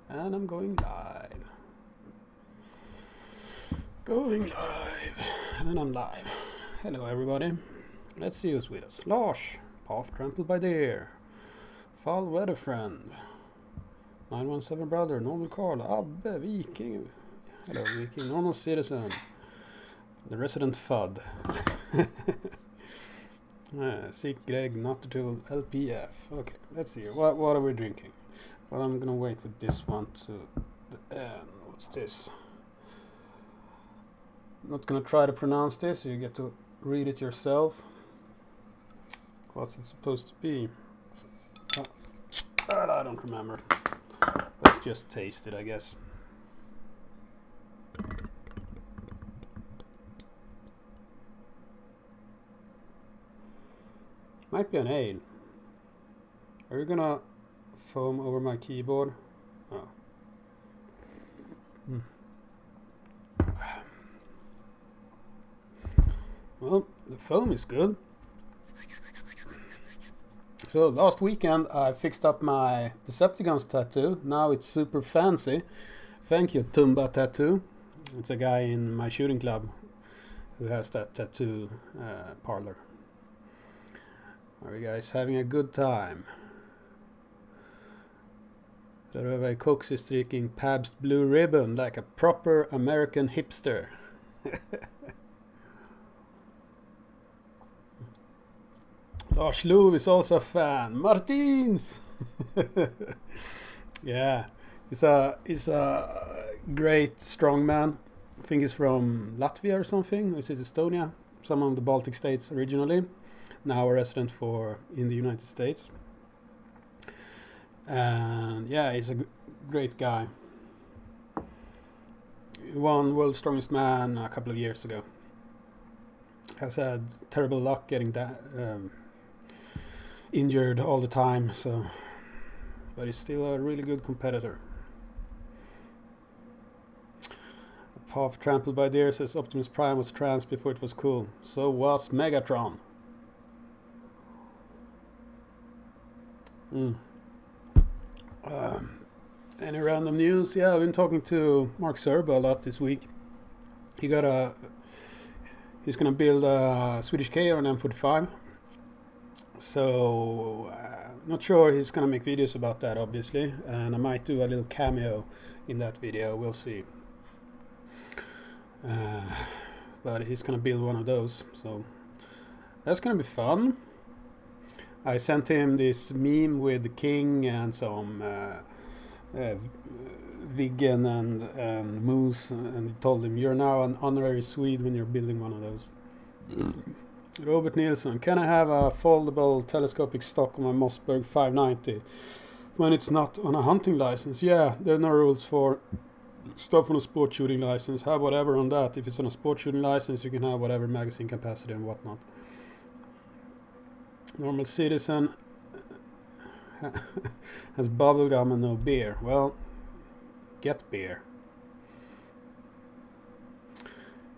And I'm going live. Going live. And I'm live. Hello everybody. Let's use with us. Lars, path trampled by deer. Fall weather friend. 917 brother, normal Carl, Abbe, Viking. Hello Viking, normal citizen. The resident FUD. Seek Greg, not the tool, LPF. Okay, let's see. What are we drinking? Well, I'm gonna wait with this one to the end. What's this? Not gonna try to pronounce this, you get to read it yourself. What's it supposed to be? I don't remember. Let's just taste it, I guess. Might be an ale. Are you gonna foam over my keyboard? Oh. Well, the foam is good. So last weekend I fixed up my Decepticons tattoo. Now it's super fancy. Thank you, Tumba Tattoo. It's a guy in my shooting club who has that tattoo parlor. Are you guys having a good time? Röva Cox is drinking Pabst Blue Ribbon like a proper American hipster. Lars Lov is also a fan. Martins! Yeah, he's a great strong man. I think he's from Latvia or something. Or is it Estonia? Some of the Baltic states originally. Now a resident in the United States. And yeah, he's a great guy. He won World's Strongest Man a couple of years ago. Has had terrible luck getting injured all the time, but he's still a really good competitor. Path trampled by deer says Optimus Prime was trans before it was cool. So was Megatron. Any random news? Yeah, I've been talking to Mark Serba a lot this week. He's gonna build a Swedish K or an M45. So not sure he's gonna make videos about that, obviously, and I might do a little cameo in that video. We'll see. But he's gonna build one of those, so that's gonna be fun. I sent him this meme with the king and some Viggen and Moose, and told him you're now an honorary Swede when you're building one of those. Robert Nielsen, can I have a foldable telescopic stock on my Mossberg 590 when it's not on a hunting license? Yeah, there are no rules for stuff on a sport shooting license. Have whatever on that. If it's on a sport shooting license, you can have whatever magazine capacity and whatnot. Normal citizen has bubblegum and no beer. Well, get beer.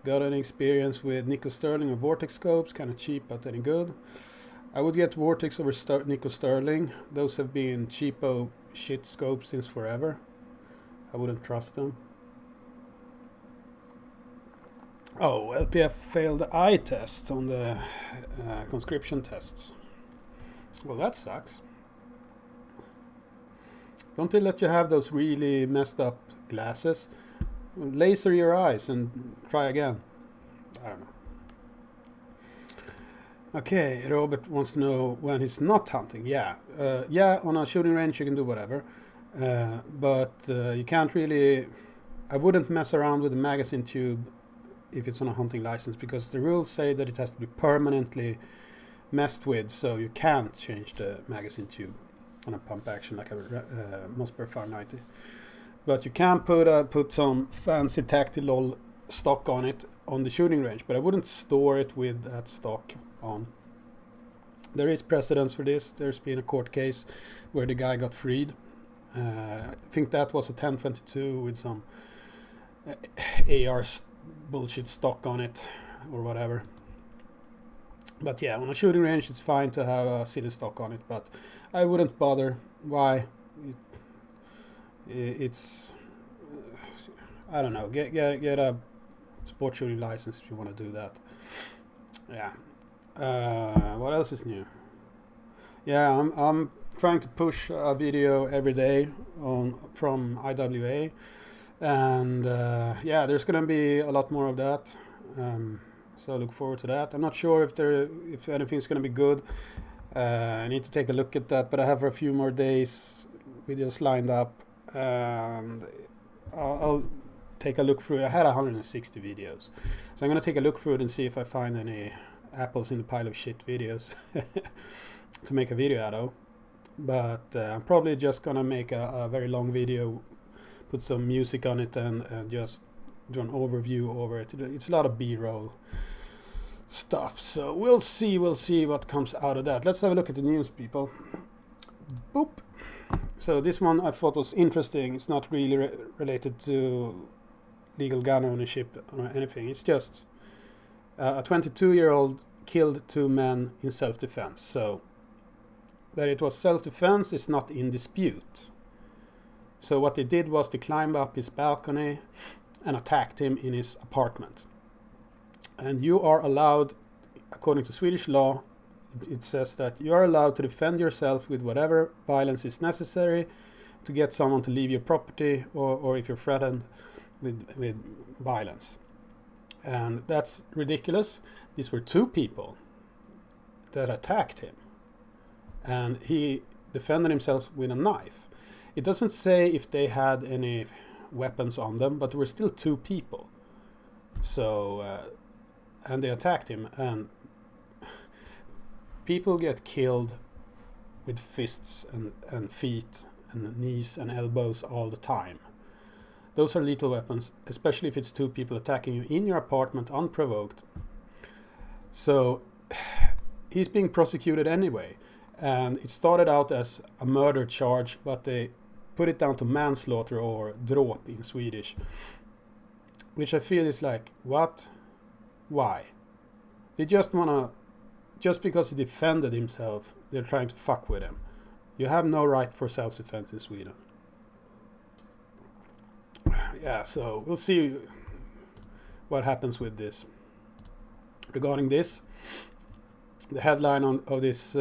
Got any experience with nickel sterling or vortex scopes? Kind of cheap, but any good. I would get vortex over nickel sterling. Those have been cheapo shit scopes since forever. I wouldn't trust them. Oh, LPF failed the eye test on the conscription tests. Well, that sucks. Don't they let you have those really messed up glasses? Laser your eyes and try again. I don't know. Okay, Robert wants to know when he's not hunting. Yeah, on a shooting range you can do whatever. But you can't really... I wouldn't mess around with the magazine tube if it's on a hunting license, because the rules say that it has to be permanently messed with, so you can't change the magazine tube on a pump action like a Mossberg 590. But you can put some fancy tactile stock on it on the shooting range, but I wouldn't store it with that stock on. There is precedence for this. There's been a court case where the guy got freed. I think that was a 1022 with some AR bullshit stock on it or whatever. But yeah, on a shooting range it's fine to have a city stock on it, but I wouldn't bother. Why? it's I don't know. Get a sports shooting license if you want to do that. Yeah. What else is new? Yeah, I'm trying to push a video every day from IWA, and yeah, there's gonna be a lot more of that. So I look forward to that. I'm not sure if anything's gonna be good. I need to take a look at that, but I have a few more days videos lined up, and I'll take a look through. I had 160 videos, so I'm gonna take a look through it and see if I find any apples in the pile of shit videos to make a video out of. But I'm probably just gonna make a very long video, put some music on it, and just do an overview over it. It's a lot of B-roll stuff, so we'll see what comes out of that. Let's have a look at the news, people. Boop. So this one I thought was interesting. It's not really related to legal gun ownership or anything. It's just a 22-year-old killed 2 men in self-defense. So that it was self-defense is not in dispute. So what they did was they climbed up his balcony and attacked him in his apartment. And you are allowed, according to Swedish law, it says that you are allowed to defend yourself with whatever violence is necessary to get someone to leave your property, or if you're threatened with violence. And that's ridiculous. These were 2 people that attacked him, and he defended himself with a knife. It doesn't say if they had any weapons on them, but there were still 2 people. So and they attacked him, and people get killed with fists and feet and knees and elbows all the time. Those are lethal weapons, especially if it's 2 people attacking you in your apartment unprovoked. So he's being prosecuted anyway, and it started out as a murder charge, but they put it down to manslaughter, or dråp in Swedish, which I feel is like, what? Why? They just because he defended himself, they're trying to fuck with him. You have no right for self-defense in Sweden. Yeah, so we'll see what happens with this. Regarding this, the headline of this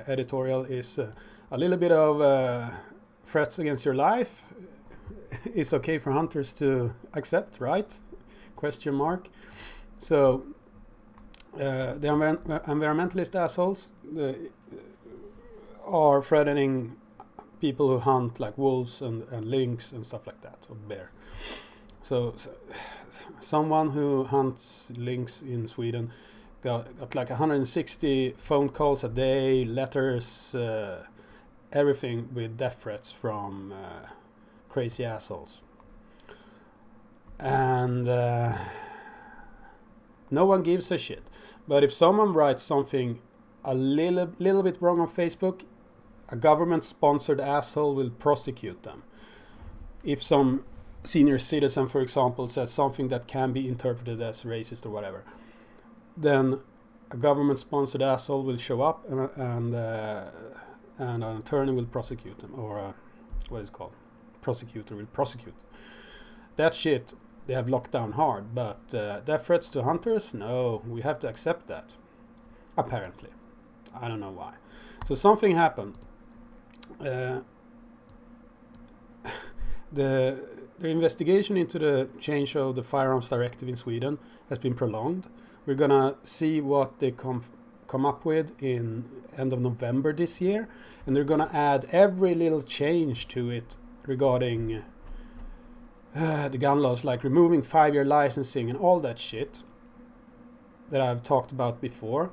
editorial is a little bit of threats against your life. It's okay for hunters to accept, right? Question mark. So the environmentalist assholes are threatening people who hunt like wolves and lynx and stuff like that, or bear. So someone who hunts lynx in Sweden got like 160 phone calls a day, letters, everything with death threats from crazy assholes. And no one gives a shit. But if someone writes something a little bit wrong on Facebook, a government-sponsored asshole will prosecute them. If some senior citizen, for example, says something that can be interpreted as racist or whatever, then a government-sponsored asshole will show up, and an attorney will prosecute them, or what is it called? Prosecutor will prosecute. That shit they have locked down hard, but death threats to hunters? No, we have to accept that. Apparently. I don't know why. So something happened. The investigation into the change of the firearms directive in Sweden has been prolonged. We're gonna see what they come up with in end of November this year, and they're gonna add every little change to it regarding the gun laws, like removing 5-year licensing and all that shit that I've talked about before.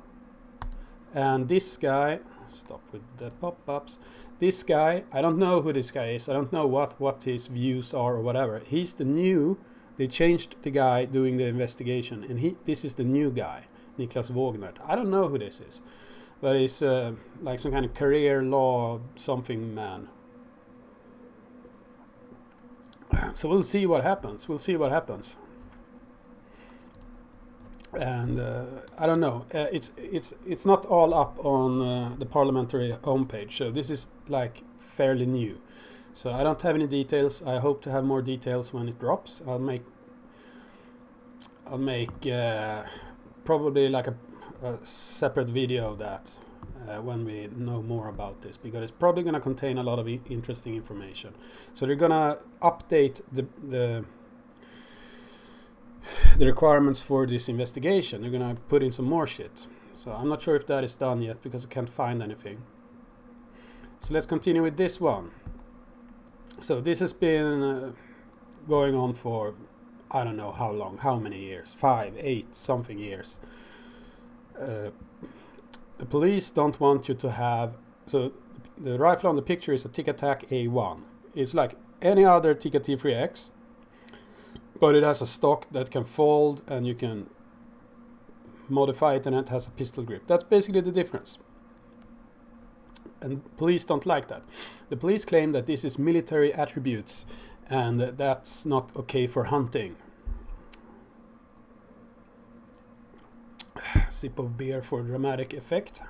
And this guy, stop with the pop-ups. This guy, I don't know who this guy is. I don't know what his views are or whatever. He's the new. They changed the guy doing the investigation, and this is the new guy, Niklas Wågnert. I don't know who this is, but he's like some kind of career law something man. So we'll see what happens. And I don't know. It's not all up on the parliamentary homepage. So this is like fairly new. So I don't have any details. I hope to have more details when it drops. I'll make probably like a separate video of that when we know more about this, because it's probably going to contain a lot of interesting information. So they're going to update the requirements for this investigation. They're going to put in some more shit. So I'm not sure if that is done yet because I can't find anything. So let's continue with this one. So this has been going on for I don't know how long, how many years, 5, 8 something years. The police don't want you to have, so the rifle on the picture is a Tic Tac A1. It's like any other Tikka T3X, but it has a stock that can fold and you can modify it, and it has a pistol grip. That's basically the difference. And police don't like that. The police claim that this is military attributes and that's not okay for hunting. Sip of beer for dramatic effect.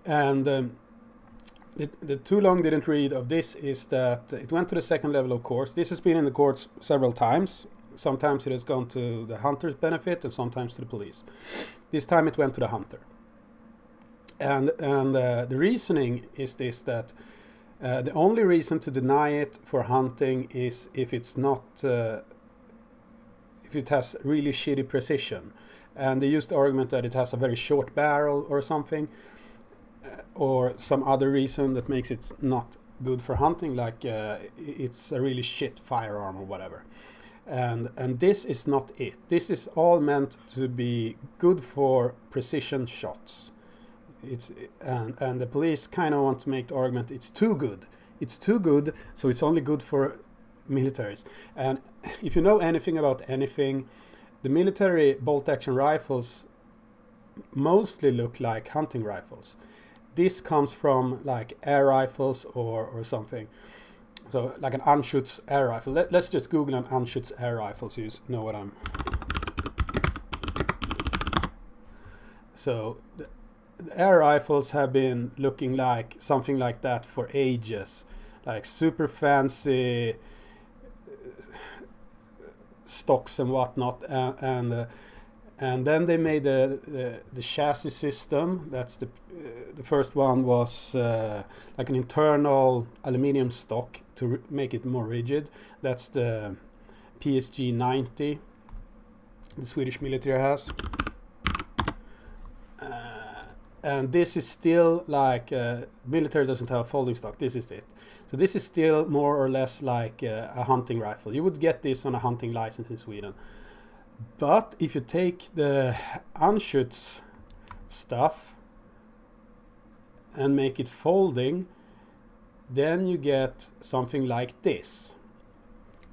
And the too long didn't read of this is that it went to the second level of courts. This has been in the courts several times. Sometimes it has gone to the hunter's benefit and sometimes to the police. This time it went to the hunter. And the reasoning is this, that the only reason to deny it for hunting is if it's not, if it has really shitty precision. And they use the argument that it has a very short barrel or something, or some other reason that makes it not good for hunting, like it's a really shit firearm or whatever. And this is not it. This is all meant to be good for precision shots. And the police kind of want to make the argument it's too good. It's too good, so it's only good for militaries. And if you know anything about anything, the military bolt-action rifles mostly look like hunting rifles. This comes from like air rifles or something. So like an Anschutz air rifle. Let's just Google an Anschutz air rifle so you know what I'm... So the air rifles have been looking like something like that for ages. Like super fancy stocks and whatnot, and then they made the chassis system. That's the first one was like an internal aluminium stock to make it more rigid. That's the PSG 90 the Swedish military has. And this is still like military doesn't have a folding stock. This is it. So this is still more or less like a hunting rifle. You would get this on a hunting license in Sweden. But if you take the Anschutz stuff and make it folding, then you get something like this,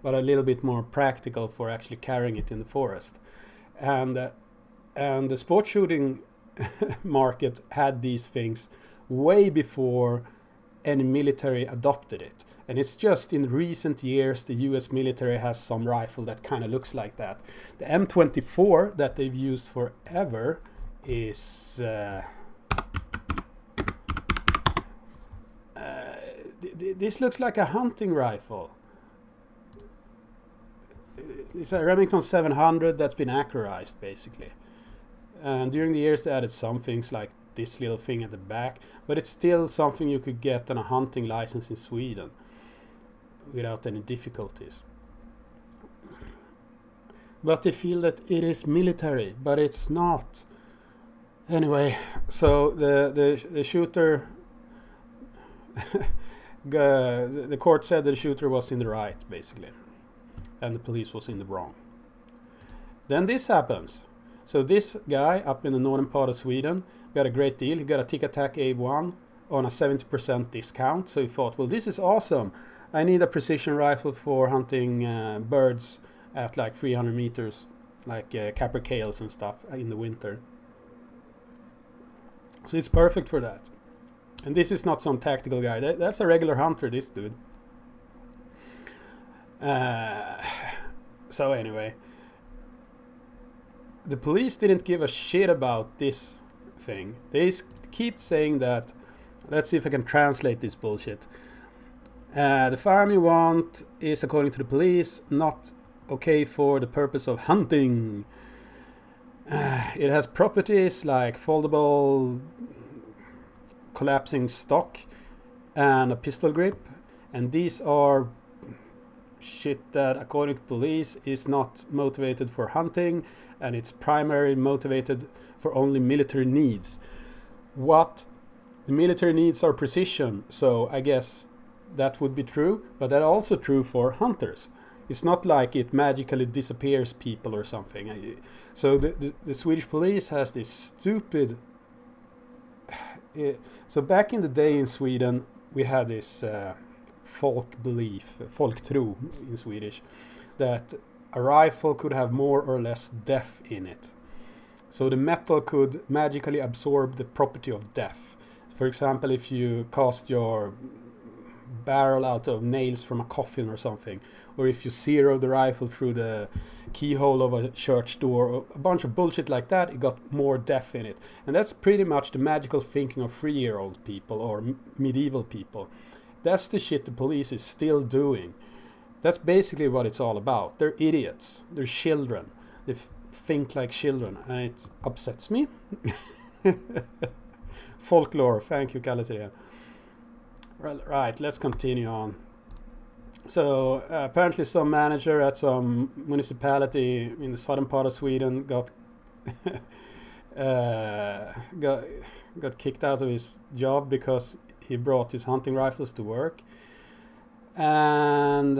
but a little bit more practical for actually carrying it in the forest. And the sport shooting market had these things way before any military adopted it, and it's just in recent years the US military has some rifle that kind of looks like that. The M24 that they've used forever is this looks like a hunting rifle. It's a Remington 700 that's been accurized basically. And during the years they added some things like this little thing at the back, but it's still something you could get on a hunting license in Sweden without any difficulties. But they feel that it is military, but it's not. Anyway, so the shooter, the court said that the shooter was in the right basically, and the police was in the wrong. Then this happens. So this guy up in the northern part of Sweden got a great deal. He got a Tic Tac A1 on a 70% discount. So he thought, well, this is awesome. I need a precision rifle for hunting birds at like 300 meters, like capercailles and stuff in the winter. So it's perfect for that. And this is not some tactical guy. That's a regular hunter, this dude. So anyway, the police didn't give a shit about this thing. They keep saying that, let's see if I can translate this bullshit. The firearm you want is, according to the police, not okay for the purpose of hunting. It has properties like foldable collapsing stock and a pistol grip, and these are shit that, according to police, is not motivated for hunting, and it's primarily motivated for only military needs. What? The military needs are precision, so I guess that would be true, but that's also true for hunters. It's not like it magically disappears people or something. So the Swedish police has this stupid... So back in the day in Sweden, we had this folk belief, folktro in Swedish, that a rifle could have more or less death in it. So the metal could magically absorb the property of death. For example, if you cast your barrel out of nails from a coffin or something, or if you zero the rifle through the keyhole of a church door, or a bunch of bullshit like that, it got more death in it. And that's pretty much the magical thinking of 3-year-old people or medieval people. That's the shit the police is still doing. That's basically what it's all about. They're idiots. They're children. They think like children, and it upsets me. Folklore, thank you, Kalle. Right, let's continue on. So apparently some manager at some municipality in the southern part of Sweden got kicked out of his job because he brought his hunting rifles to work, and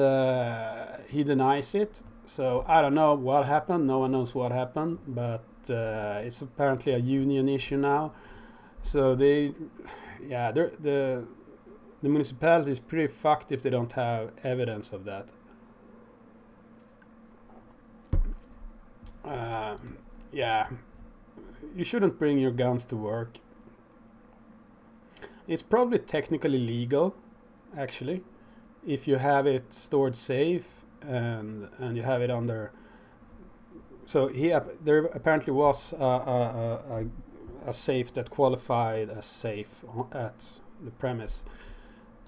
he denies it. So I don't know what happened. No one knows what happened, but it's apparently a union issue now. So the municipality is pretty fucked if they don't have evidence of that. You shouldn't bring your guns to work. It's probably technically legal, actually, if you have it stored safe and you have it under. So there apparently was a safe that qualified as safe at the premise,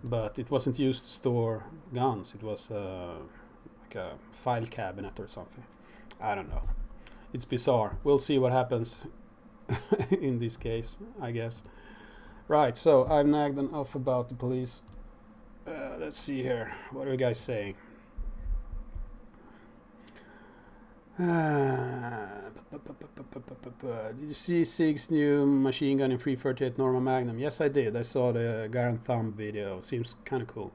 but it wasn't used to store guns. It was like a file cabinet or something. I don't know. It's bizarre. We'll see what happens in this case, I guess. Right, so I've nagged enough about the police. Let's see here. What are you guys saying? Did you see Sig's new machine gun in 338 Norma Magnum? Yes, I did. I saw the Garand Thumb video. Seems kind of cool.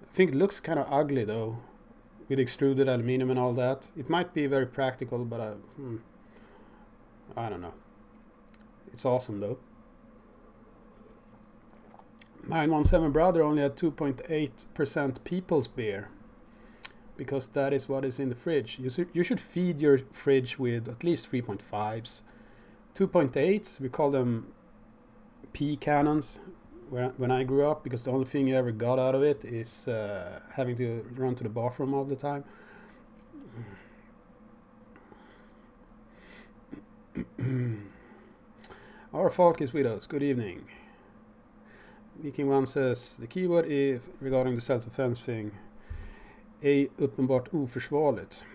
I think it looks kind of ugly though, with extruded aluminum and all that. It might be very practical, but I don't know. It's awesome though. 917 Brother only had 2.8% People's Beer, because that is what is in the fridge. You should feed your fridge with at least 3.5s. 2.8s, we call them pea cannons when I grew up, because the only thing you ever got out of it is having to run to the bathroom all the time. Our folk is with us. Good evening. Viking 1 says the keyword is regarding the self-defense thing. Ej uppenbart oförsvarligt.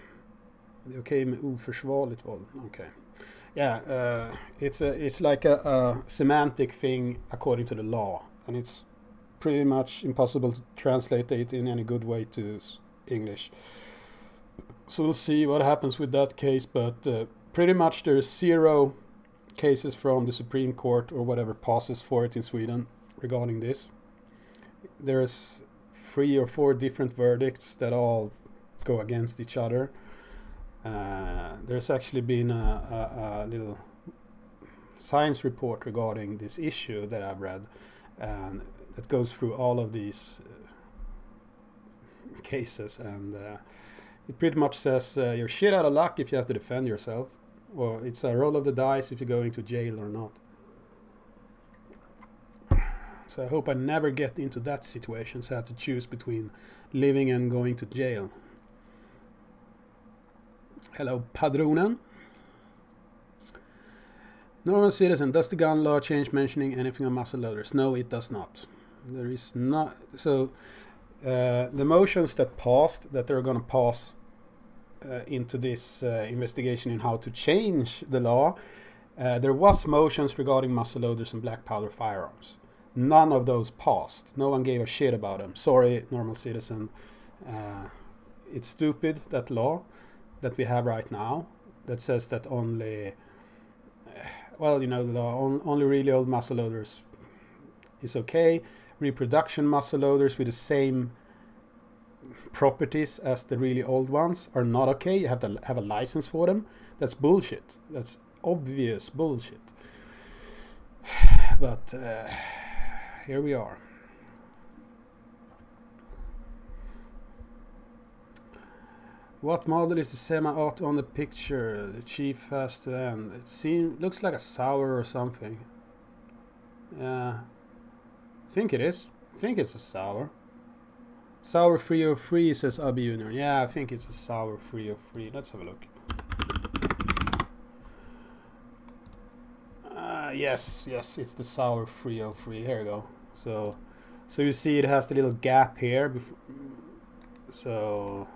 Det är okej med oförsvarligt våld. Okay. Yeah, it's like a semantic thing according to the law, and it's pretty much impossible to translate it in any good way to English. So we'll see what happens with that case, but pretty much there's 0 cases from the Supreme Court or whatever passes for it in Sweden regarding this. There's 3 or 4 different verdicts that all go against each other. There's actually been a little science report regarding this issue that I've read, and that goes through all of these cases, and it pretty much says you're shit out of luck if you have to defend yourself, or it's a roll of the dice if you're going to jail or not. So I hope I never get into that situation, so I have to choose between living and going to jail. Hello, Padronen. Normal citizen, does the gun law change mentioning anything on muzzle loaders? No, it does not. There is not. So the motions that passed, that they're going to pass into this investigation in how to change the law, there was motions regarding muzzleloaders and black powder firearms. None of those passed. No one gave a shit about them. Sorry, normal citizen. It's stupid, that law that we have right now that says that only, well, you know, the law, only really old muzzleloaders is okay. Reproduction muzzleloaders with the same properties as the really old ones are not okay. You have to have a license for them. That's bullshit. That's obvious bullshit. But here we are. What model is the semi-auto on the picture? The chief has to end. It looks like a sour or something. Yeah, I think it is. I think it's a sour. Sour 303 says Abby Junior. Yeah, I think it's a sour 303. Let's have a look. Yes, it's the sour 303. Here we go. So you see it has the little gap here. So,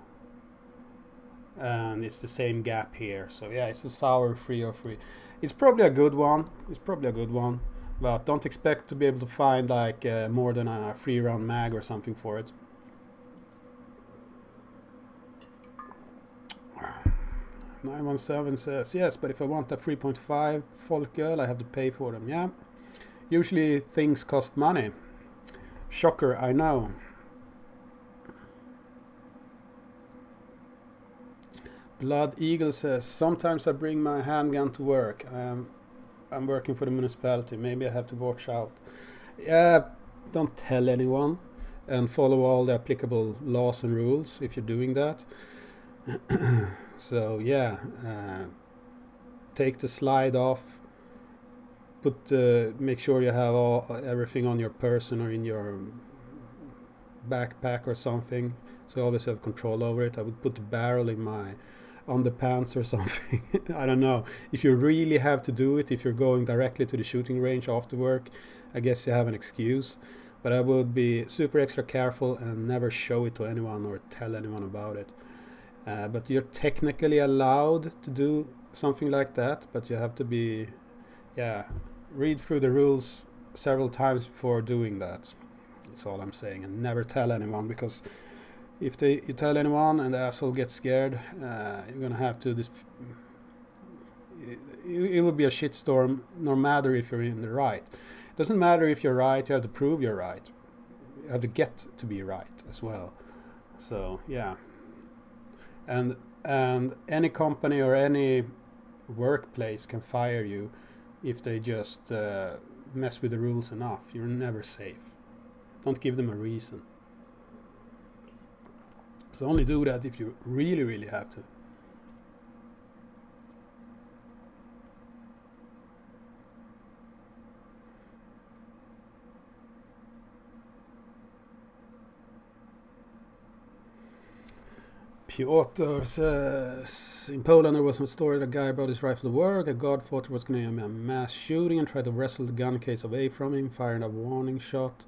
and it's the same gap here. So yeah, it's the sour 303. It's probably a good one. But don't expect to be able to find like more than a 3-round mag or something for it. 917 says, yes, but if I want a 3.5 folk girl, I have to pay for them. Yeah, usually things cost money. Shocker, I know. Blood Eagle says, sometimes I bring my handgun to work. I'm working for the municipality. Maybe I have to watch out. Yeah, don't tell anyone and follow all the applicable laws and rules if you're doing that. So yeah, take the slide off. Make sure you have everything on your person or in your backpack or something. So you always have control over it. I would put the barrel in my underpants or something. I don't know. If you really have to do it, if you're going directly to the shooting range after work, I guess you have an excuse. But I would be super extra careful and never show it to anyone or tell anyone about it. But you're technically allowed to do something like that, but you have to be, read through the rules several times before doing that. That's all I'm saying. And never tell anyone, because if you tell anyone and the asshole gets scared, you're gonna have to it will be a shitstorm no matter if you're in the right. It doesn't matter if you're right, you have to prove you're right. You have to get to be right as well. So yeah. And any company or any workplace can fire you if they just mess with the rules enough. You're never safe. Don't give them a reason. So only do that if you really, really have to. Piotr says, in Poland there was a story that a guy brought his rifle to work. A guard thought there was going to be a mass shooting and tried to wrestle the gun case away from him, firing a warning shot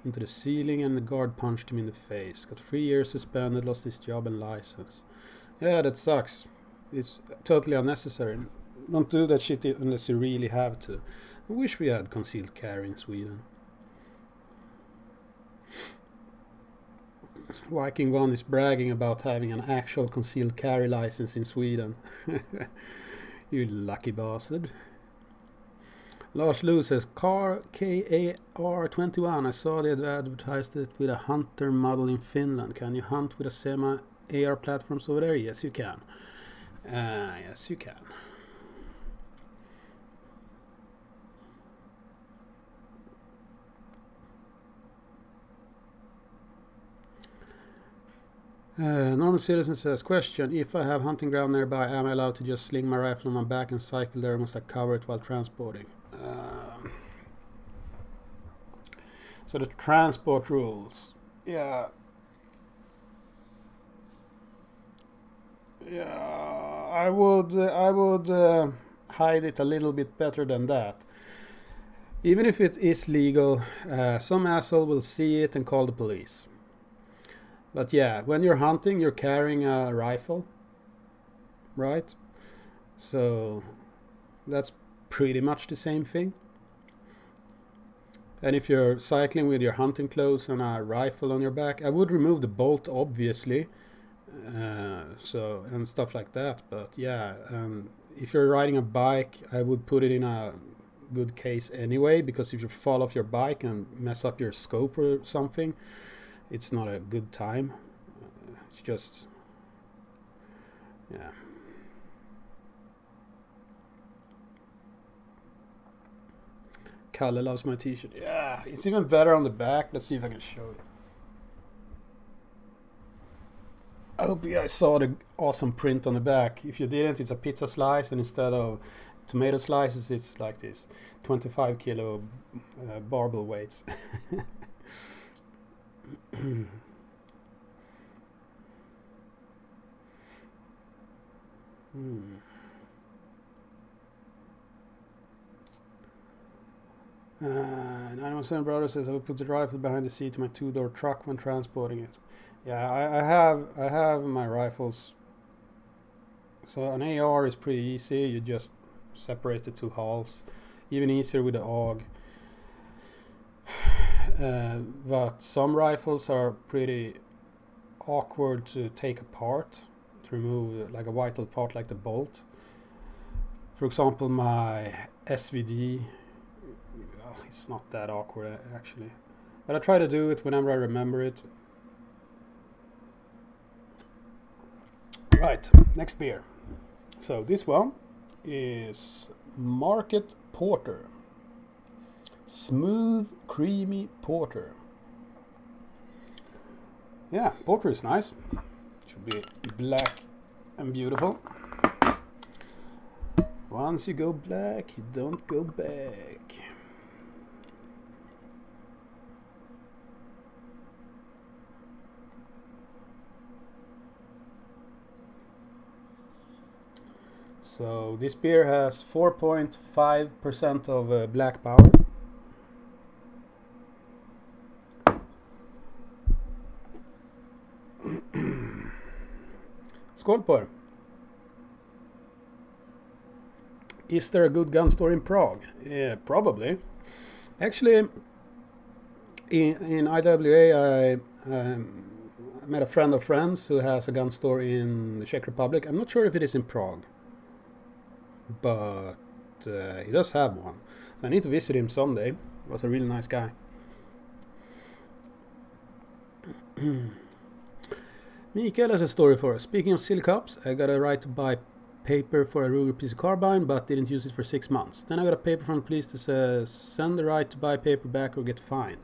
into the ceiling, and the guard punched him in the face. Got 3 years suspended, lost his job and license. Yeah, that sucks. It's totally unnecessary. Don't do that shit unless you really have to. I wish we had concealed carry in Sweden. Viking 1 is bragging about having an actual concealed carry license in Sweden. You lucky bastard. Lars Lou says, Car KAR21. I saw they had advertised it with a Hunter model in Finland. Can you hunt with a semi-AR platforms over there? Yes, you can. Yes, you can. Normal citizen says, question, if I have hunting ground nearby, am I allowed to just sling my rifle on my back and cycle there, or must I cover it while transporting? So the transport rules. Yeah, I would hide it a little bit better than that. Even if it is legal, some asshole will see it and call the police. But yeah, when you're hunting, you're carrying a rifle, right? So that's pretty much the same thing. And if you're cycling with your hunting clothes and a rifle on your back, I would remove the bolt, obviously, so and stuff like that. But yeah, if you're riding a bike, I would put it in a good case anyway, because if you fall off your bike and mess up your scope or something, it's not a good time. It's just, yeah. Kalle loves my t-shirt. Yeah, it's even better on the back. Let's see if I can show you. I hope you guys saw the awesome print on the back. If you didn't, it's a pizza slice, and instead of tomato slices, it's like this 25 kilo barbell weights. Hmm. 917 brother says I would put the rifle behind the seat of my two-door truck when transporting it. Yeah, I have my rifles. So an AR is pretty easy. You just separate the two hulls. Even easier with the AUG. But some rifles are pretty awkward to take apart, to remove like a vital part like the bolt. For example, my SVD. It's not that awkward actually, but I try to do it whenever I remember it. Right, next beer. So this one is Market Porter. Smooth, creamy porter. Yeah, porter is nice. Should be black and beautiful. Once you go black, you don't go back. So this beer has 4.5% of black power. Skål på er. Is there a good gun store in Prague? Yeah, probably. Actually, in IWA, I met a friend of friends who has a gun store in the Czech Republic. I'm not sure if it is in Prague, but he does have one. I need to visit him someday. He was a really nice guy. Mikael has a story for us. Speaking of silly cups, I got a right to buy paper for a Ruger PC carbine, but didn't use it for 6 months. Then I got a paper from the police that says send the right to buy paper back or get fined.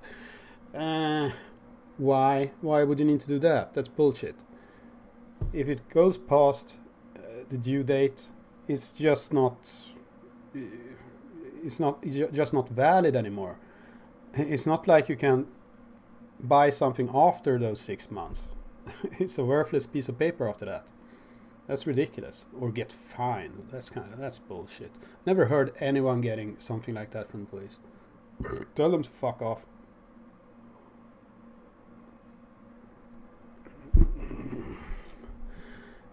Why? Why would you need to do that? That's bullshit. If it goes past the due date, it's just not valid anymore. It's not like you can buy something after those 6 months. It's a worthless piece of paper after that. That's ridiculous. Or get fined. That's bullshit. Never heard anyone getting something like that from the police. Tell them to fuck off.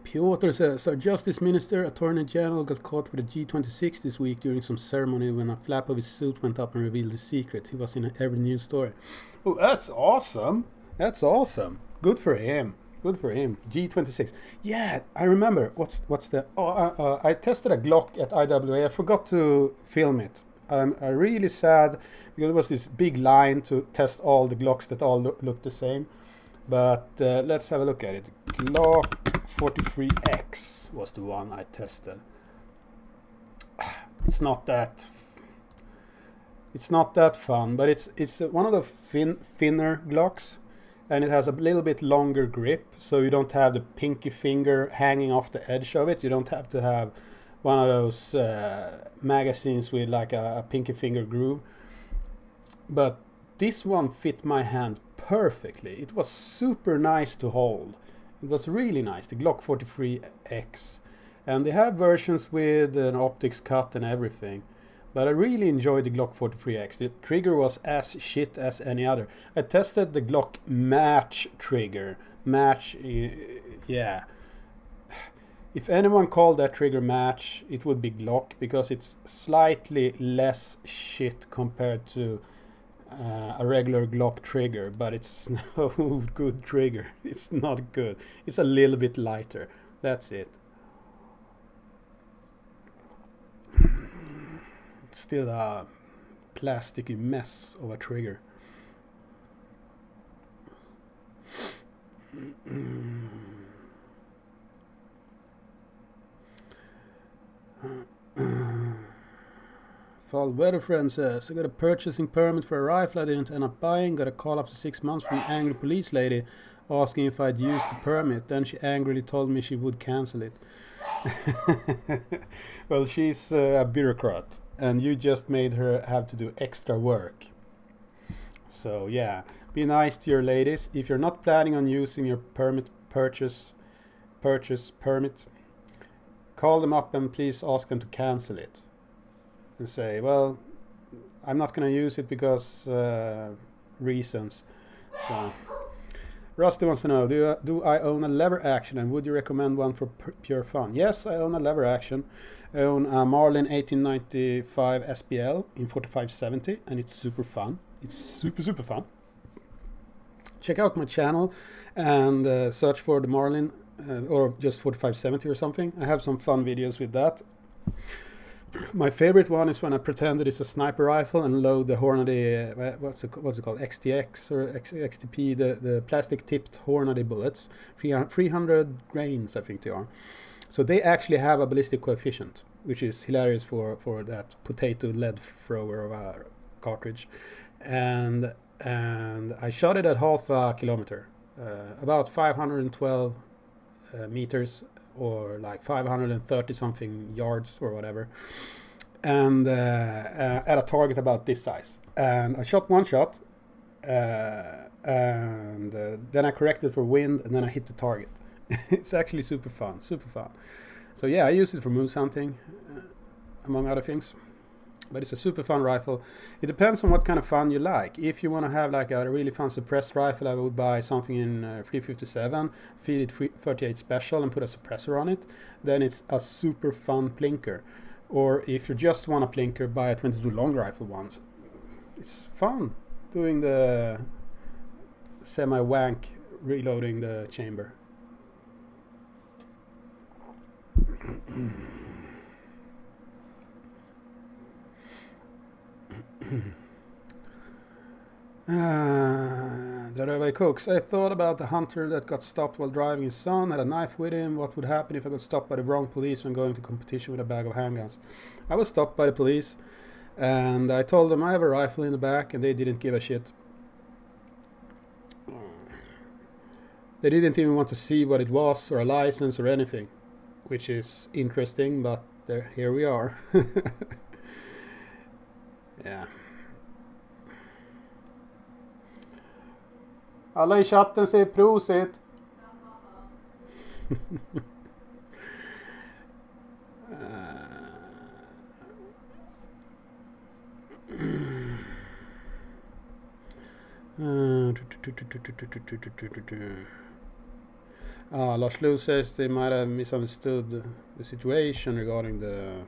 Piotr says, our Justice Minister, Attorney General got caught with a G26 this week during some ceremony when a flap of his suit went up and revealed the secret. He was in every news story. Oh, that's awesome. That's awesome. Good for him. Good for him. G26. Yeah, I remember. What's the... I tested a Glock at IWA. I forgot to film it. I'm really sad because it was this big line to test all the Glocks that all look the same. But let's have a look at it. Glock 43X was the one I tested. It's not that fun, but it's one of the thinner Glocks, and it has a little bit longer grip, so you don't have the pinky finger hanging off the edge of it. You don't have to have one of those magazines with like a pinky finger groove. But this one fit my hand perfectly. It was super nice to hold. It was really nice, the Glock 43X. And they have versions with an optics cut and everything. But I really enjoyed the Glock 43X. The trigger was as shit as any other. I tested the Glock match trigger. Yeah. If anyone called that trigger match, it would be Glock, because it's slightly less shit compared to a regular Glock trigger, but it's no good trigger. It's not good. It's a little bit lighter. That's it. It's still a plasticky mess of a trigger. Fall Weather Friend says, I got a purchasing permit for a rifle I didn't end up buying. Got a call after 6 months from an angry police lady asking if I'd used the permit. Then she angrily told me she would cancel it. Well, she's a bureaucrat, and you just made her have to do extra work. So yeah, be nice to your ladies. If you're not planning on using your purchase permit, call them up and please ask them to cancel it. And say, well, I'm not going to use it because reasons. So Rusty wants to know, do I own a lever action, and would you recommend one for pure fun? Yes, I own a lever action. I own a Marlin 1895 SPL in 4570, and it's super fun. It's super fun. Check out my channel and search for the Marlin or just 4570 or something. I have some fun videos with that. My favorite one is when I pretend that it's a sniper rifle and load the Hornady, what's it called, XTX or XTP, the plastic tipped Hornady bullets, 300 grains I think they are. So they actually have a ballistic coefficient, which is hilarious for that potato lead thrower of a cartridge. And I shot it at half a kilometer, about 512 meters, or like 530 something yards or whatever, and at a target about this size. And I shot one shot, and then I corrected for wind, and then I hit the target. It's actually super fun. So yeah, I use it for moose hunting, among other things. But it's a super fun rifle. It depends on what kind of fun you like. If you want to have like a really fun suppressed rifle, I would buy something in 357, feed it 38 special and put a suppressor on it. Then it's a super fun plinker. Or if you just want a plinker, buy a 22 long rifle ones. It's fun doing the semi-wank reloading the chamber. Dareva Cooks. I thought about the hunter that got stopped while driving his son, had a knife with him. What would happen if I got stopped by the wrong police when going to competition with a bag of handguns? I was stopped by the police, and I told them I have a rifle in the back, and they didn't give a shit. They didn't even want to see what it was, or a license, or anything, which is interesting, but here we are. Yeah. Alla I chatten säger prosit. Lars Lou says they might have misunderstood the situation regarding the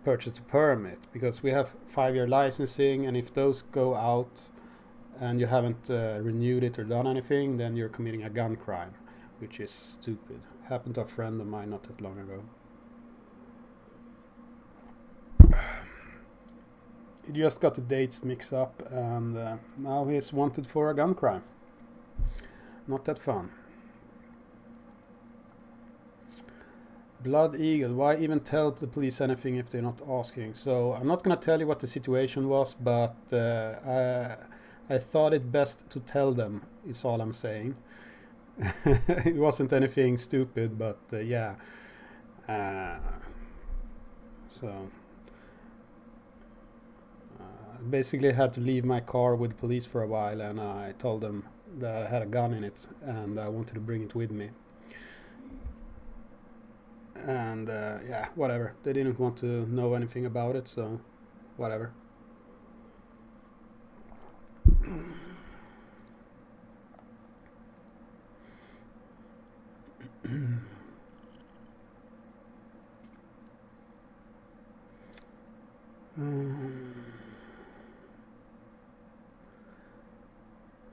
purchase permit, because we have 5-year licensing, and if those go out and you haven't renewed it or done anything, then you're committing a gun crime, which is stupid. Happened to a friend of mine not that long ago. He just got the dates mixed up, and now he's wanted for a gun crime. Not that fun. Blood Eagle, why even tell the police anything if they're not asking? So I'm not going to tell you what the situation was, but I thought it best to tell them, is all I'm saying. It wasn't anything stupid, but yeah. So basically had to leave my car with the police for a while, and I told them that I had a gun in it and I wanted to bring it with me. And yeah, whatever. They didn't want to know anything about it, so whatever.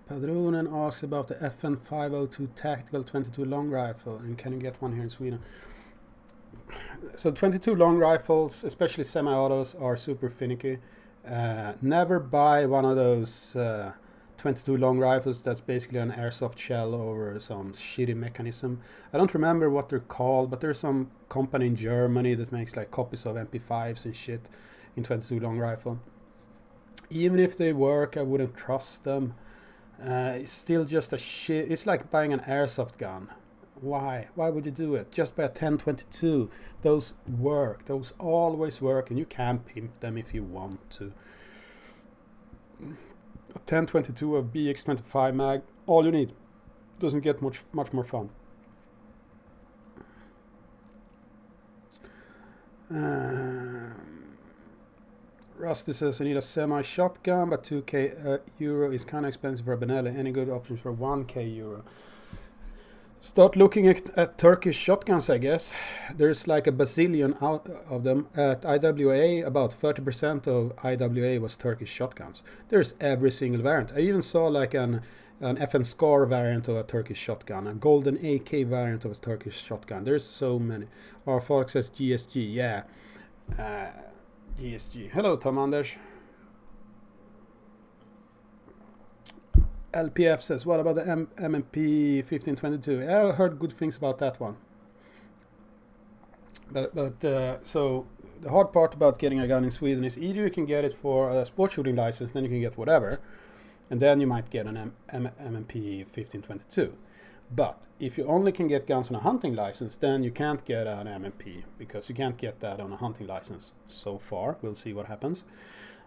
Padronen asks about the FN 502 Tactical 22 long rifle, and can you get one here in Sweden? So 22 long rifles, especially semi-autos, are super finicky. Never buy one of those 22 long rifles that's basically an airsoft shell over some shitty mechanism. I don't remember what they're called, but there's some company in Germany that makes like copies of MP5s and shit in 22 long rifle. Even if they work, I wouldn't trust them. It's still just a shit. It's like buying an airsoft gun. Why? Why would you do it? Just buy a 1022. Those work. Those always work, and you can pimp them if you want to. A 1022 or BX25 mag, all you need. Doesn't get much more fun. Rusty says I need a semi shotgun, but 2k euro is kind of expensive for a Benelli. Any good options for 1k euro? Start looking at Turkish shotguns, I guess. There's like a bazillion out of them. At IWA, about 30% of IWA was Turkish shotguns. There's every single variant. I even saw like an FN Scar variant of a Turkish shotgun, a golden AK variant of a Turkish shotgun. There's so many. Our Fox says GSG, yeah. GSG. Hello, Tom Anders. LPF says, what about the MMP 1522? I heard good things about that one. But so the hard part about getting a gun in Sweden is either you can get it for a sports shooting license, then you can get whatever, and then you might get an MMP 1522. But if you only can get guns on a hunting license, then you can't get an MMP, because you can't get that on a hunting license so far. We'll see what happens.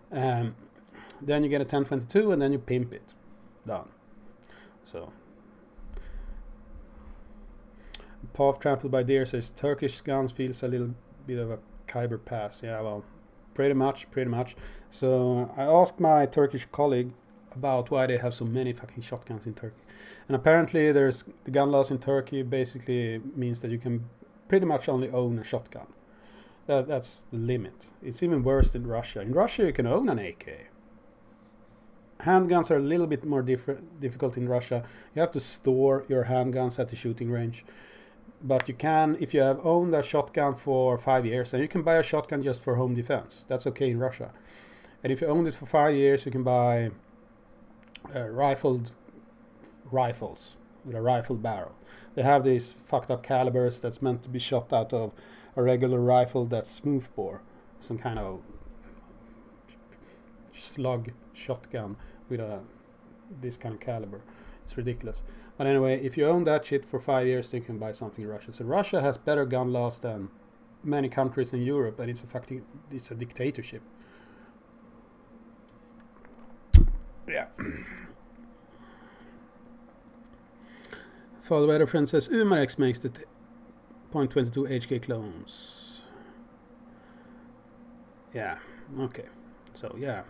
Then you get a 1022 and then you pimp it. Done. So Path Trampled by Deer says Turkish guns feels a little bit of a Khyber pass. Yeah, well, pretty much. So I asked my Turkish colleague about why they have so many fucking shotguns in Turkey, and apparently there's the gun laws in Turkey basically means that you can pretty much only own a shotgun. That's the limit. It's even worse than Russia. In Russia you can own an AK. Handguns are a little bit more difficult in Russia. You have to store your handguns at the shooting range. But you can, if you have owned a shotgun for 5 years, and you can buy a shotgun just for home defense. That's okay in Russia. And if you owned it for 5 years, you can buy rifles with a rifled barrel. They have these fucked up calibers that's meant to be shot out of a regular rifle that's smoothbore. Some kind of slug shotgun with this kind of caliber. It's ridiculous. But anyway, if you own that shit for 5 years, then you can buy something in Russia. So Russia has better gun laws than many countries in Europe, and it's a dictatorship. Yeah. Father Weather Friend says Umarex makes the .22 HK clones. Yeah, okay. So yeah.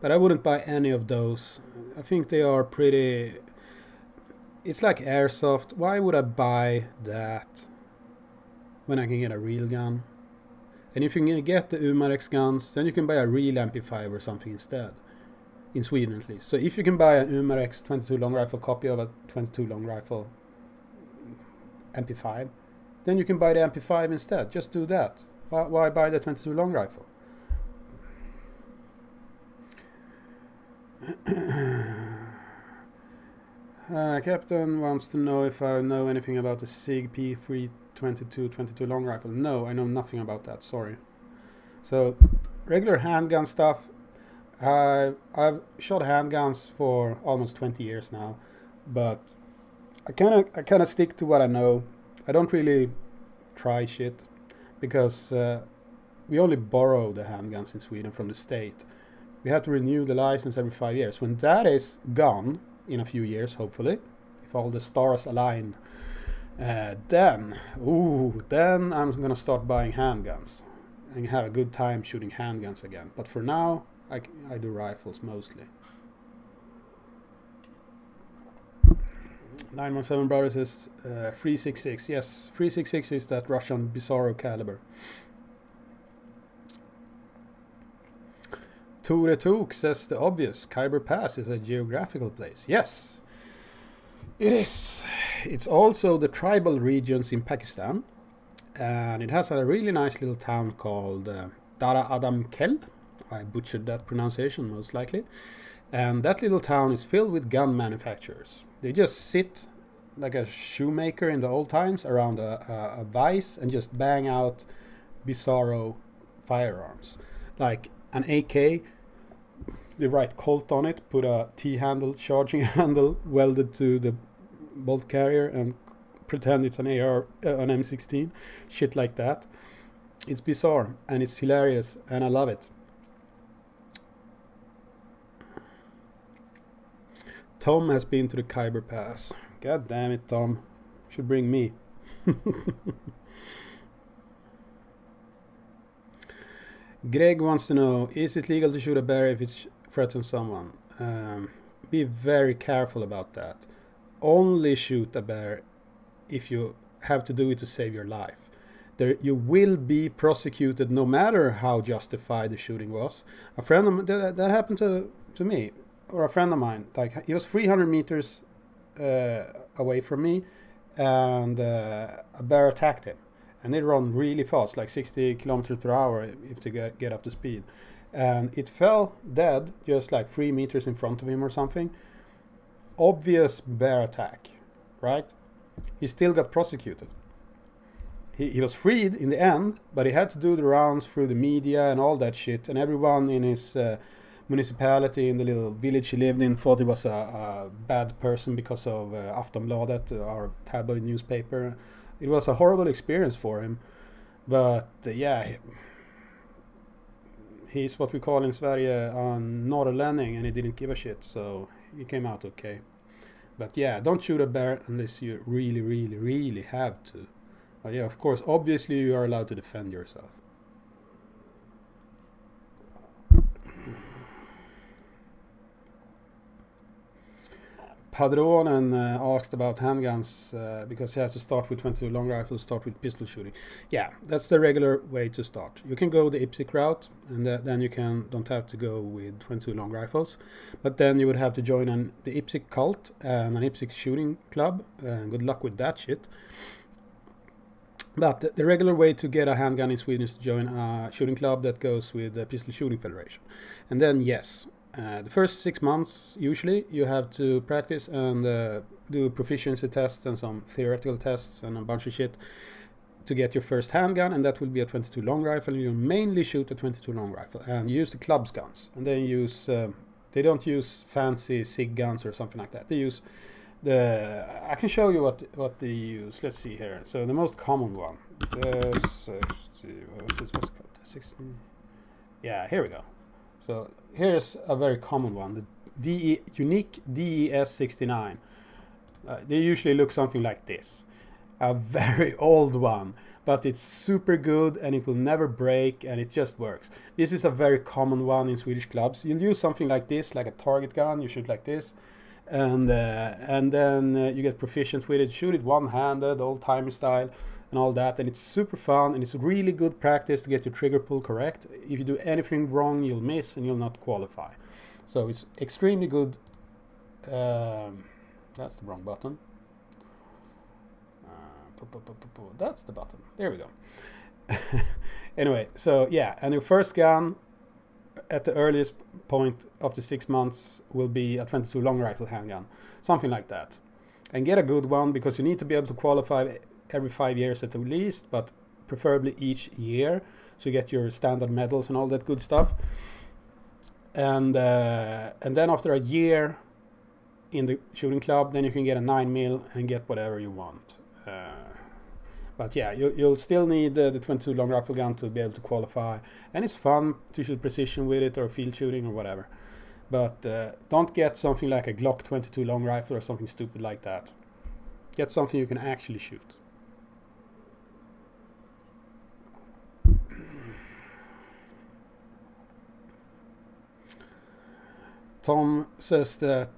But I wouldn't buy any of those. I think they are pretty... It's like airsoft. Why would I buy that when I can get a real gun? And if you can get the Umarex guns, then you can buy a real MP5 or something instead. In Sweden at least. So if you can buy an Umarex 22 long rifle copy of a 22 long rifle MP5, then you can buy the MP5 instead. Just do that. Why buy the 22 long rifle? Captain wants to know if I know anything about the SIG P322 22 long rifle. No, I know nothing about that, sorry. So, regular handgun stuff. I've shot handguns for almost 20 years now, but I kind of stick to what I know. I don't really try shit, because we only borrow the handguns in Sweden from the state. We have to renew the license every 5 years. When that is gone, in a few years, hopefully, if all the stars align, Then I'm gonna start buying handguns and have a good time shooting handguns again. But for now, I do rifles mostly. 917 Brothers is 366. Yes, 366 is that Russian Bizarro caliber. Tore Took says the obvious. Khyber Pass is a geographical place. Yes, it is. It's also the tribal regions in Pakistan. And it has a really nice little town called Dara Adam Kel. I butchered that pronunciation most likely. And that little town is filled with gun manufacturers. They just sit like a shoemaker in the old times around a vise and just bang out bizarro firearms. Like an AK, they write Colt on it, put a T-handle, charging handle welded to the bolt carrier and pretend it's an AR, an M16. Shit like that. It's bizarre and it's hilarious and I love it. Tom has been to the Khyber Pass. God damn it, Tom. Should bring me. Greg wants to know, is it legal to shoot a bear if it threatens someone? Be very careful about that. Only shoot a bear if you have to do it to save your life. You will be prosecuted no matter how justified the shooting was. A friend of mine, that happened to me. Or a friend of mine, like he was 300 meters away from me, and a bear attacked him, and they run really fast, like 60 kilometers per hour if they get up to speed, and it fell dead just like 3 meters in front of him or something. Obvious bear attack, right? He still got prosecuted. He was freed in the end, but he had to do the rounds through the media and all that shit, and everyone in his municipality in the little village he lived in thought he was a bad person because of Aftonbladet, our tabloid newspaper. It was a horrible experience for him, but yeah, he's what we call in Sverige a norrlänning, and he didn't give a shit, so he came out okay. But yeah, don't shoot a bear unless you really, really, really have to. But yeah, of course, obviously you are allowed to defend yourself. Padronen asked about handguns because you have to start with 22 long rifles, start with pistol shooting. Yeah, that's the regular way to start. You can go the IPSC route, and then you don't have to go with 22 long rifles. But then you would have to join the IPSC cult and an IPSC shooting club. Good luck with that shit. But the regular way to get a handgun in Sweden is to join a shooting club that goes with the Pistol Shooting Federation. And then, yes, the first 6 months, usually, you have to practice and do proficiency tests and some theoretical tests and a bunch of shit to get your first handgun, and that will be a 22 long rifle. You mainly shoot a 22 long rifle and use the club's guns. And then they don't use fancy SIG guns or something like that. They use I can show you what they use. Let's see here. So the most common one. What's it called? 16. Yeah, here we go. So here's a very common one, the unique DES 69. They usually look something like this. A very old one, but it's super good and it will never break and it just works. This is a very common one in Swedish clubs. You'll use something like this, like a target gun. You shoot like this. And then you get proficient with it, shoot it one-handed, old-timey style, and all that, and it's super fun, and it's really good practice to get your trigger pull correct. If you do anything wrong, you'll miss, and you'll not qualify. So it's extremely good. That's the wrong button. That's the button. There we go. Anyway, so yeah, and your first gun at the earliest point of the 6 months will be a 22 long rifle handgun, something like that. And get a good one, because you need to be able to qualify every 5 years at the least, but preferably each year, so you get your standard medals and all that good stuff. And then after a year in the shooting club, then you can get a 9mm and get whatever you want. But yeah, you'll still need the 22 long rifle gun to be able to qualify, and it's fun to shoot precision with it, or field shooting or whatever. But don't get something like a Glock 22 long rifle or something stupid like that. Get something you can actually shoot. Tom says that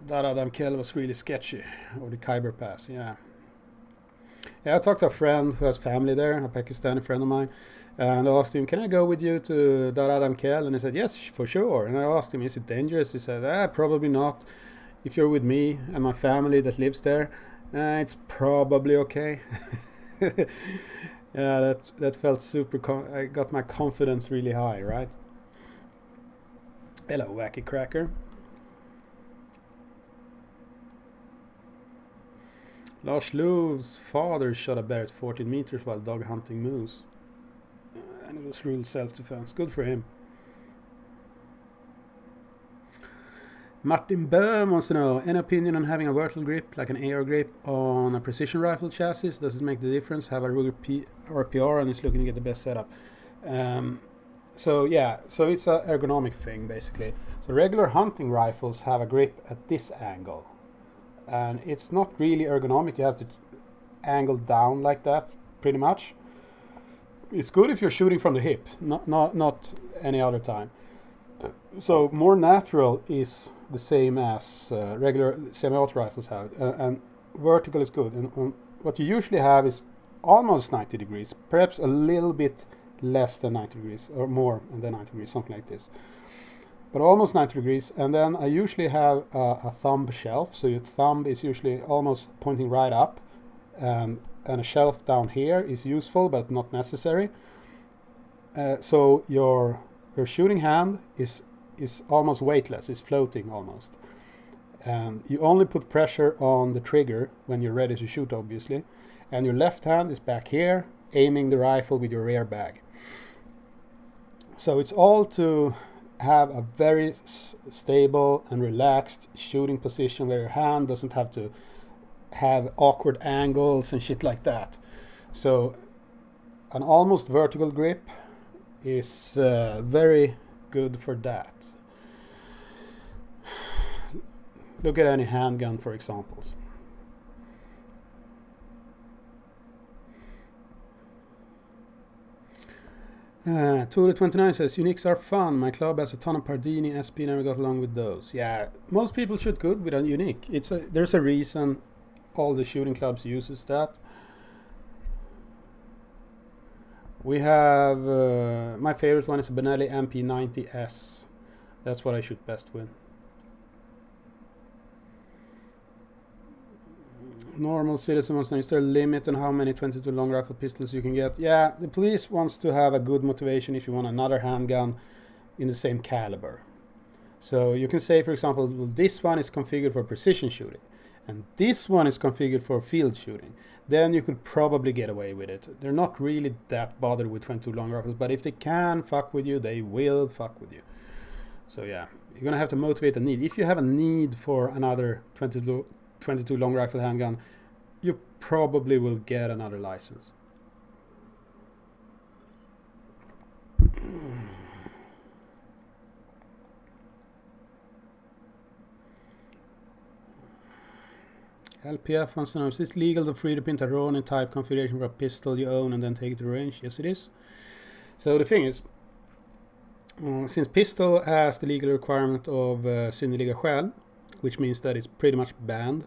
Dara Damkel was really sketchy, or the Khyber Pass. Yeah, I talked to a friend who has family there, a Pakistani friend of mine, and I asked him, "Can I go with you to Dara Damkel?" And he said, "Yes, for sure." And I asked him, "Is it dangerous?" He said, "Probably not. If you're with me and my family that lives there, it's probably okay." Yeah, that felt super. I got my confidence really high, right? Hello, Wacky Cracker. Lars Love's father shot a bear at 14 meters while dog hunting moose. And it was ruled self-defense. Good for him. Martin Böhm wants to know, any opinion on having a vertical grip, like an AR grip, on a precision rifle chassis? Does it make the difference? Have a Ruger RPR and is looking to get the best setup. So it's an ergonomic thing, basically. So regular hunting rifles have a grip at this angle. And it's not really ergonomic. You have to angle down like that, pretty much. It's good if you're shooting from the hip, not any other time. So more natural is the same as regular semi-auto rifles have, and vertical is good. And what you usually have is almost 90 degrees, perhaps a little bit less than 90 degrees, or more than 90 degrees, something like this. But almost 90 degrees, and then I usually have a thumb shelf, so your thumb is usually almost pointing right up, and a shelf down here is useful but not necessary. So your shooting hand is almost weightless, is floating almost. And you only put pressure on the trigger when you're ready to shoot, obviously. And your left hand is back here, aiming the rifle with your rear bag. So it's all to have a very stable and relaxed shooting position where your hand doesn't have to have awkward angles and shit like that. So an almost vertical grip is very good for that. Look at any handgun, for examples. Tore29 says, Uniques are fun. My club has a ton of Pardini, SP, never got along with those. Yeah, most people shoot good with a Unique. There's a reason all the shooting clubs uses that. We have, my favorite one is a Benelli MP90S. That's what I shoot best with. Normal citizen wants to know, is there a limit on how many 22 long rifle pistols you can get? Yeah, the police wants to have a good motivation if you want another handgun in the same caliber. So you can say, for example, well, this one is configured for precision shooting and this one is configured for field shooting. Then you could probably get away with it. They're not really that bothered with 22 long rifles, but if they can fuck with you, they will fuck with you. So yeah, you're gonna have to motivate a need. If you have a need for another 22 long rifle handgun, you probably will get another license. LPF wants to know, is this legal to 3D print a Ronin type configuration for a pistol you own and then take it to range? Yes, it is. So the thing is, since pistol has the legal requirement of synnerliga skäl, which means that it's pretty much banned,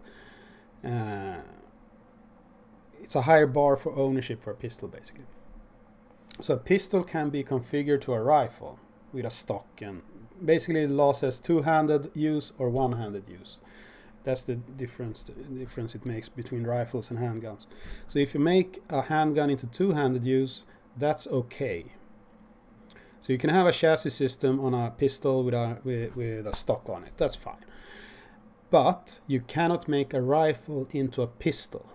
it's a higher bar for ownership for a pistol, basically. So a pistol can be configured to a rifle with a stock, and basically the law says two-handed use or one-handed use. That's the difference it makes between rifles and handguns. So if you make a handgun into two-handed use, that's okay. So you can have a chassis system on a pistol with a stock on it. That's fine. But you cannot make a rifle into a pistol.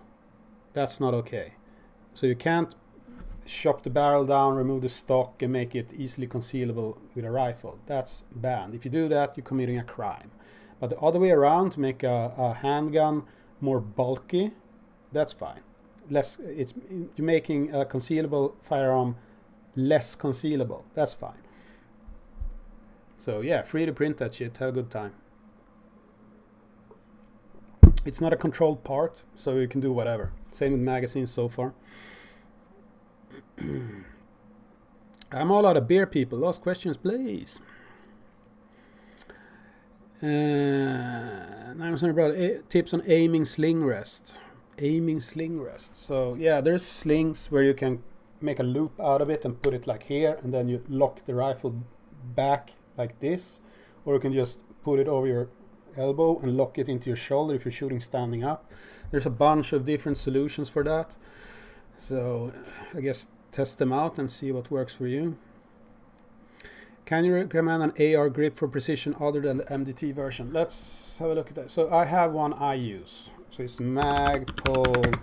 That's not okay. So you can't chop the barrel down, remove the stock, and make it easily concealable with a rifle. That's banned. If you do that, you're committing a crime. But the other way around, to make a handgun more bulky, that's fine. You're making a concealable firearm less concealable. That's fine. So yeah, free to print that shit. Have a good time. It's not a controlled part, so you can do whatever. Same with magazines so far. I'm all out of beer, people. Last questions, please. I'm sorry about tips on aiming sling rest. Aiming sling rest. So yeah, there's slings where you can make a loop out of it and put it like here, and then you lock the rifle back like this, or you can just put it over your elbow and lock it into your shoulder if you're shooting standing up. There's a bunch of different solutions for that, so I guess test them out and see what works for you. Can you recommend an AR grip for precision other than the MDT version? Let's have a look at that. So I have one I use. So it's Magpul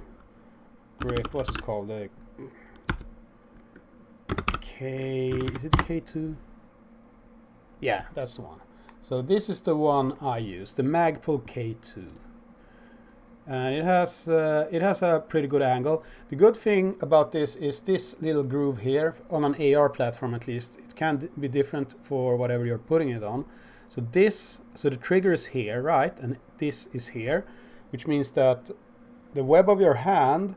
grip. What's it called? The is it K2? Yeah, that's the one. So this is the one I use, the Magpul K2. And it has a pretty good angle. The good thing about this is this little groove here, on an AR platform at least, it can be different for whatever you're putting it on. So the trigger is here, right? And this is here, which means that the web of your hand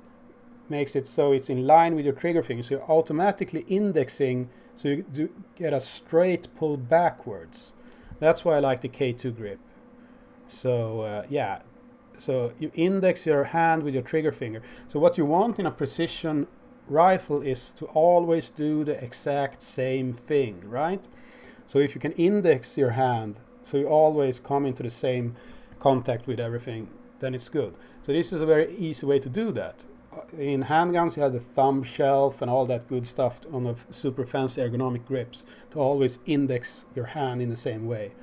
makes it so it's in line with your trigger finger. So you're automatically indexing, so you do get a straight pull backwards. That's why I like the K2 grip. So yeah. So you index your hand with your trigger finger. So what you want in a precision rifle is to always do the exact same thing, right? So if you can index your hand, so you always come into the same contact with everything, then it's good. So this is a very easy way to do that. In handguns, you have the thumb shelf and all that good stuff on the super fancy ergonomic grips to always index your hand in the same way.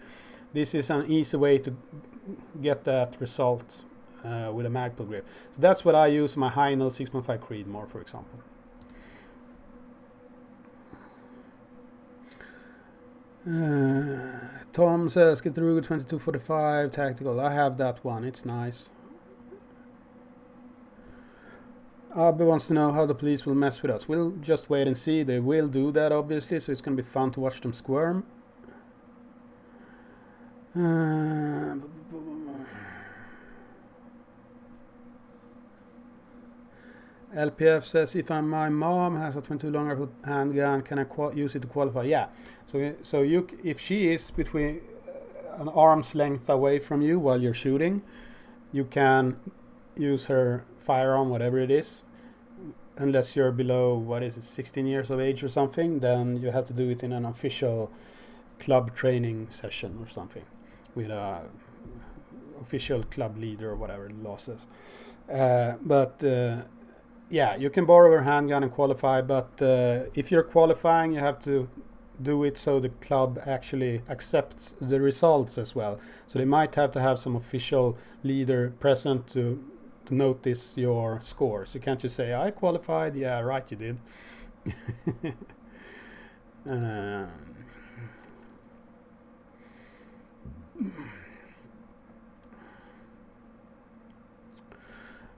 This is an easy way to get that result with a Magpul grip. So that's what I use my Heinel 6.5 Creedmoor, for example. Tom says, get the Ruger 2245 tactical. I have that one. It's nice. Abbe wants to know how the police will mess with us. We'll just wait and see. They will do that, obviously, so it's going to be fun to watch them squirm. LPF says, if my mom has a 22 long rifle handgun, can I use it to qualify? Yeah. So you, if she is between an arm's length away from you while you're shooting, you can use her firearm, whatever it is. Unless you're below, what is it, 16 years of age or something, then you have to do it in an official club training session or something with a official club leader or whatever the law says. Yeah, you can borrow her handgun and qualify, but if you're qualifying, you have to do it so the club actually accepts the results as well. So they might have to have some official leader present to notice your scores. You can't just say, I qualified. Yeah, right, you did.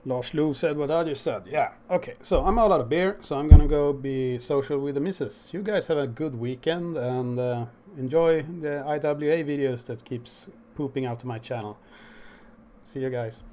Lars Lou said what I just said. Yeah, okay. So I'm all out of beer, so I'm gonna go be social with the missus. You guys have a good weekend and enjoy the IWA videos that keeps pooping out to my channel. See you guys.